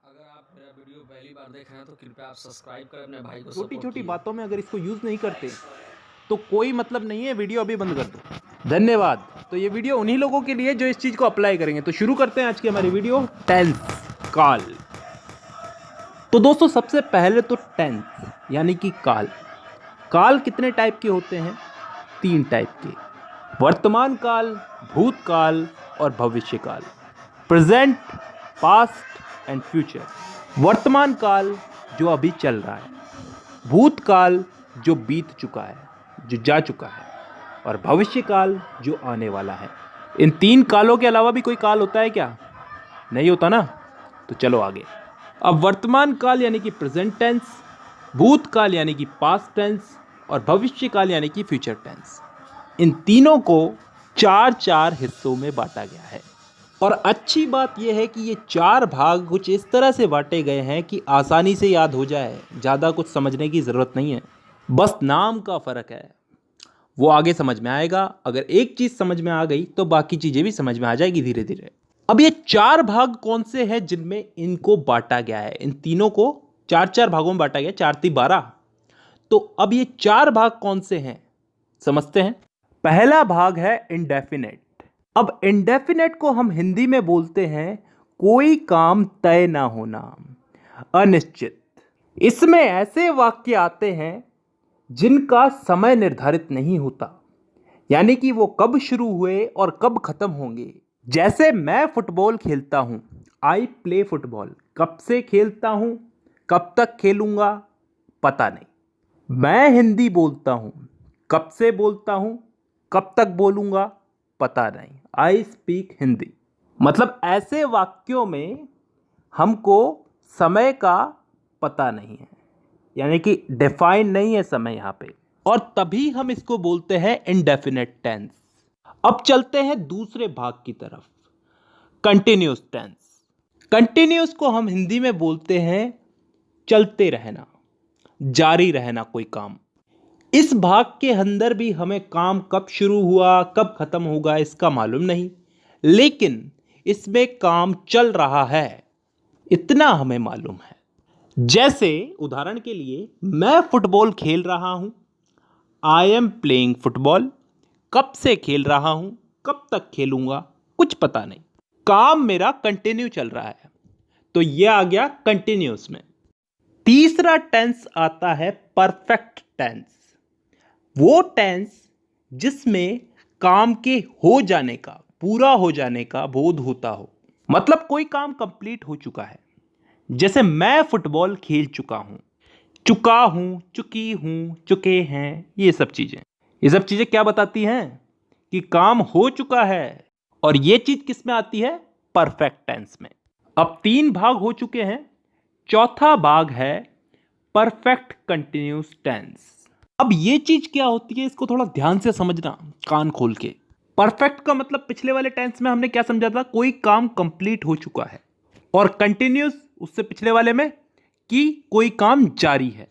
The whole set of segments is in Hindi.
अगर आप मेरा वीडियो पहली बार देख रहे हैं तो कृपया आप सब्सक्राइब करें, अपने भाई को छोटी सपोर्ट छोटी कीजिए। बातों में अगर इसको यूज़ नहीं करते तो कोई मतलब नहीं है, वीडियो अभी बंद कर दो। धन्यवाद। तो ये वीडियो उन्हीं लोगों के लिए जो इस चीज़ को अप्लाई करेंगे। तो शुरू करते हैं आज की हमारी वीडियो, टेंस काल। तो दोस्तों सबसे पहले तो टेंस यानी कि काल। काल कितने टाइप के होते हैं? 3 टाइप के, वर्तमान काल, भूतकाल और भविष्य काल। Present, past and future. वर्तमान काल जो अभी चल रहा है, भूतकाल जो बीत चुका है, जो जा चुका है, और भविष्य काल जो आने वाला है। इन 3 कालों के अलावा भी कोई काल होता है क्या? नहीं होता ना। तो चलो आगे। अब वर्तमान काल यानी कि प्रेजेंट टेंस, भूतकाल यानी कि पास्ट टेंस और भविष्य काल यानी कि फ्यूचर टेंस। इन तीनों को 4-4 हिस्सों में बांटा गया है। और अच्छी बात यह है कि ये 4 भाग कुछ इस तरह से बांटे गए हैं कि आसानी से याद हो जाए, ज़्यादा कुछ समझने की ज़रूरत नहीं है, बस नाम का फ़र्क है। वो आगे समझ में आएगा। अगर एक चीज़ समझ में आ गई तो बाकी चीज़ें भी समझ में आ जाएगी धीरे धीरे। अब ये 4 भाग कौन से हैं जिनमें इनको बांटा गया है? इन तीनों को 4-4 भागों में बांटा गया, 4×3=12। तो अब ये 4 भाग कौन से हैं समझते हैं। पहला भाग है इंडेफिनेट। अब इंडेफिनेट को हम हिंदी में बोलते हैं कोई काम तय ना होना, अनिश्चित। इसमें ऐसे वाक्य आते हैं जिनका समय निर्धारित नहीं होता, यानी कि वो कब शुरू हुए और कब खत्म होंगे। जैसे मैं फुटबॉल खेलता हूं, आई प्ले फुटबॉल। कब से खेलता हूं, कब तक खेलूंगा, पता नहीं। मैं हिंदी बोलता हूं, कब से बोलता हूं, कब तक बोलूंगा, पता नहीं। I speak Hindi. मतलब ऐसे वाक्यों में हमको समय का पता नहीं है, यानी कि डिफाइन नहीं है समय यहां पे, और तभी हम इसको बोलते हैं इंडेफिनेट टेंस। अब चलते हैं दूसरे भाग की तरफ, कंटिन्यूस टेंस। कंटिन्यूस को हम हिंदी में बोलते हैं चलते रहना, जारी रहना कोई काम। इस भाग के अंदर भी हमें काम कब शुरू हुआ कब खत्म होगा इसका मालूम नहीं, लेकिन इसमें काम चल रहा है इतना हमें मालूम है। जैसे उदाहरण के लिए, मैं फुटबॉल खेल रहा हूं, आई एम प्लेइंग फुटबॉल। कब से खेल रहा हूं, कब तक खेलूंगा, कुछ पता नहीं। काम मेरा कंटिन्यू चल रहा है, तो यह आ गया कंटिन्यूस में। तीसरा टेंस आता है परफेक्ट टेंस। वो टेंस जिसमें काम के हो जाने का, पूरा हो जाने का बोध होता हो, मतलब कोई काम कंप्लीट हो चुका है। जैसे मैं फुटबॉल खेल चुका हूं, चुका हूं, चुकी हूं, चुके हैं। ये सब चीजें क्या बताती हैं? कि काम हो चुका है। और ये चीज किस में आती है? परफेक्ट टेंस में। अब 3 भाग हो चुके हैं, चौथा भाग है परफेक्ट कंटिन्यूस टेंस। अब ये चीज क्या होती है, इसको थोड़ा ध्यान से समझना, कान खोल के। परफेक्ट का मतलब पिछले वाले टेंस में हमने क्या समझा था? कोई काम कंप्लीट हो चुका है। और कंटिन्यूस उससे पिछले वाले में कि कोई काम जारी है।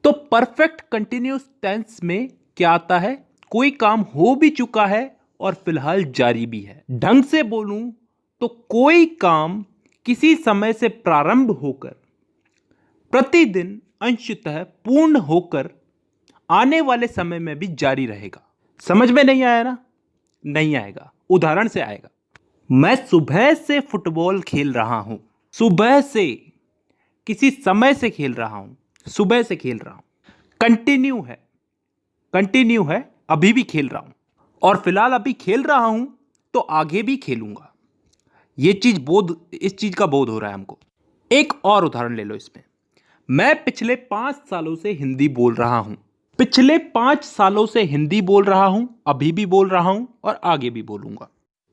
तो परफेक्ट कंटिन्यूस टेंस में क्या आता है? कोई काम हो भी चुका है और फिलहाल जारी भी है। ढंग से बोलूं तो कोई काम किसी समय से प्रारंभ होकर प्रतिदिन अंशतः पूर्ण होकर आने वाले समय में भी जारी रहेगा। समझ में नहीं आया ना? नहीं आएगा, उदाहरण से आएगा। मैं सुबह से फुटबॉल खेल रहा हूं। सुबह से, किसी समय से खेल रहा हूं, सुबह से खेल रहा हूं। कंटिन्यू है, कंटिन्यू है, अभी भी खेल रहा हूं, और फिलहाल अभी खेल रहा हूं तो आगे भी खेलूंगा। इस चीज का बोध हो रहा है हमको। एक और उदाहरण ले लो इसमें। मैं पिछले 5 सालों से हिंदी बोल रहा हूं। पिछले 5 सालों से हिंदी बोल रहा हूं, अभी भी बोल रहा हूं और आगे भी बोलूंगा।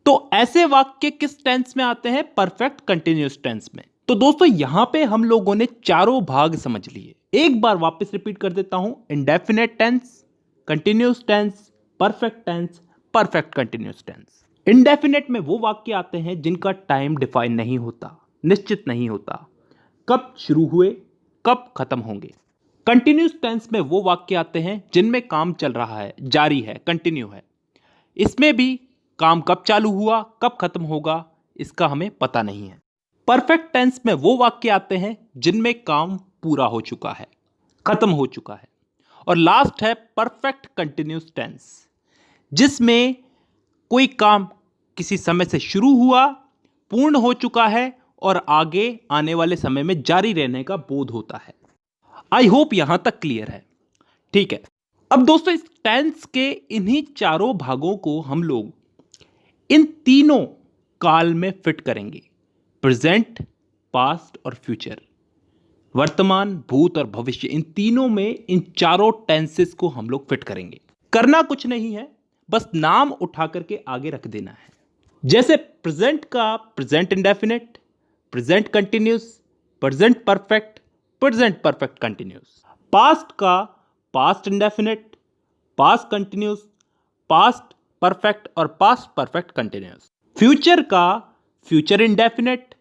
तो ऐसे वाक्य किस टेंस में आते हैं? परफेक्ट कंटिन्यूअस टेंस में। तो दोस्तों यहां पे हम लोगों ने चारों भाग समझ लिए। एक बार वापस रिपीट कर देता हूं। Indefinite tense, continuous tense, perfect tense, perfect continuous tense. Indefinite में वो वाक्य आते हैं जिनका टाइम डिफाइन नहीं होता, निश्चित नहीं होता, कब शुरू हुए कब खत्म होंगे। कंटिन्यूस टेंस में वो वाक्य आते हैं जिनमें काम चल रहा है, जारी है, कंटिन्यू है। इसमें भी काम कब चालू हुआ कब खत्म होगा इसका हमें पता नहीं है। परफेक्ट टेंस में वो वाक्य आते हैं जिनमें काम पूरा हो चुका है, खत्म हो चुका है। और लास्ट है परफेक्ट कंटिन्यूस टेंस, जिसमें कोई काम किसी समय से शुरू हुआ, पूर्ण हो चुका है और आगे आने वाले समय में जारी रहने का बोध होता है। आई होप यहां तक क्लियर है। ठीक है, अब दोस्तों इस टेंस के इन्हीं चारों भागों को हम लोग इन तीनों काल में फिट करेंगे, प्रेजेंट, पास्ट और फ्यूचर। वर्तमान, भूत और भविष्य, इन तीनों में इन चारों टेंसेस को हम लोग फिट करेंगे। करना कुछ नहीं है, बस नाम उठा करके आगे रख देना है। जैसे प्रेजेंट का present indefinite, present continuous, present perfect, present perfect continuous. Past का past indefinite, past continuous, past perfect और पास्ट परफेक्ट कंटिन्यूस। फ्यूचर का future indefinite,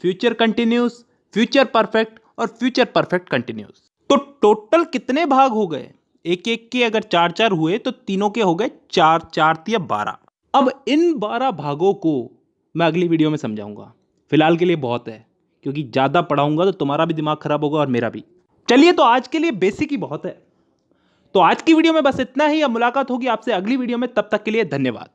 future continuous, future perfect और फ्यूचर परफेक्ट कंटिन्यूस। तो टोटल कितने भाग हो गए? एक एक के अगर 4-4 हुए तो तीनों के हो गए 4-4 या 12। अब इन 12 भागों को मैं अगली वीडियो में समझाऊंगा। फिलहाल के लिए बहुत है, क्योंकि ज़्यादा पढ़ाऊंगा तो तुम्हारा भी दिमाग खराब होगा और मेरा भी। चलिए, तो आज के लिए बेसिक ही बहुत है। तो आज की वीडियो में बस इतना ही। अब मुलाकात होगी आपसे अगली वीडियो में, तब तक के लिए धन्यवाद।